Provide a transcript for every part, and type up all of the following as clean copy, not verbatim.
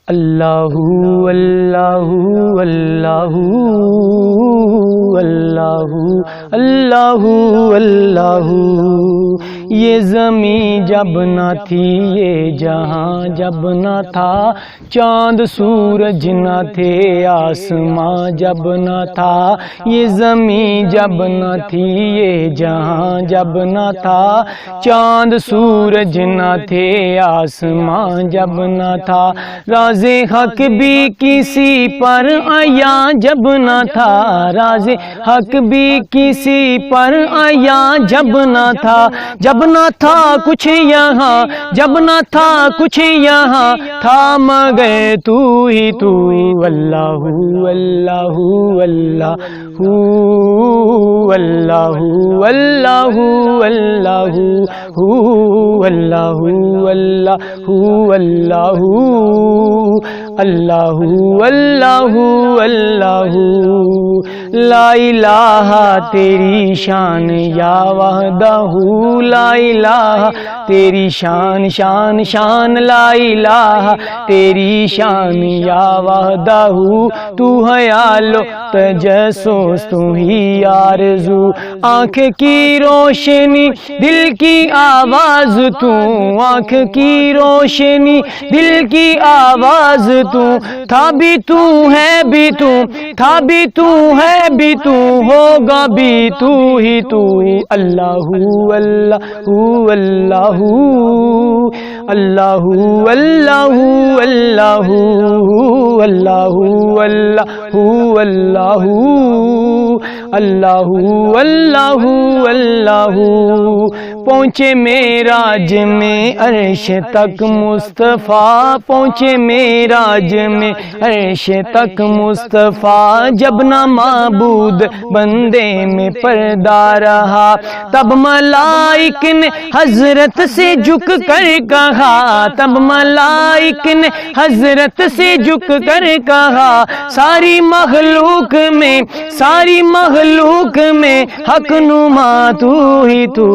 اللہ اللہ اللہ اللہ اللہ اللہ۔ یہ زمین جب نہ تھی، یہ جہاں جب نہ تھا، چاند سورج نہ تھے، آسماں جب نہ تھا، یہ زمین جب نہ تھی، یہ جہاں جب نہ تھا، چاند سورج نہ تھے، آسماں جب نہ تھا، راز حق بھی کسی پر آیا جب نہ تھا، راز حق بھی کسی پر آیا جب نہ تھا، جب نہ تھا کچھ یہاں، جب نہ تھا کچھ یہاں، تھا مگر تو ہی تو، اللہ اللہ اللہ اللہ اللہ اللہ اللہ اللہ اللہ اللہ اللہ۔ لا الہ تیری شان یا وحدہ، لا الہ تیری شان شان شان، لا الہ تیری شان یا وحدہ، تو حیال و تجسس تو ہی آرزو، آنکھ کی روشنی دل کی آواز تو، آنکھ کی روشنی دل کی آواز تو، تھا بھی تو ہے بھی تو، تھا بھی تو ہے بھی تو، ہوگا بھی تو ہی تو، اللہ اللہ اللہ اللہ اللہ اللہ اللہ اللہ اللہ اللہ اللہ۔ پہنچے معراج میں عرش تک مصطفیٰ، پہنچے معراج میں عرش تک مصطفیٰ، جب نہ معبود بندے میں پردہ رہا، تب ملائک نے حضرت سے جھک کر کہا، تب ملائک نے حضرت سے جھک کر کہا، ساری مخلوق میں، ساری مخلوق میں حق نما تو ہی تو،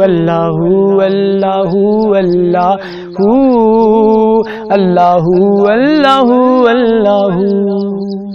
اللہ اللہ اللہ اللہ اللہ اللہ۔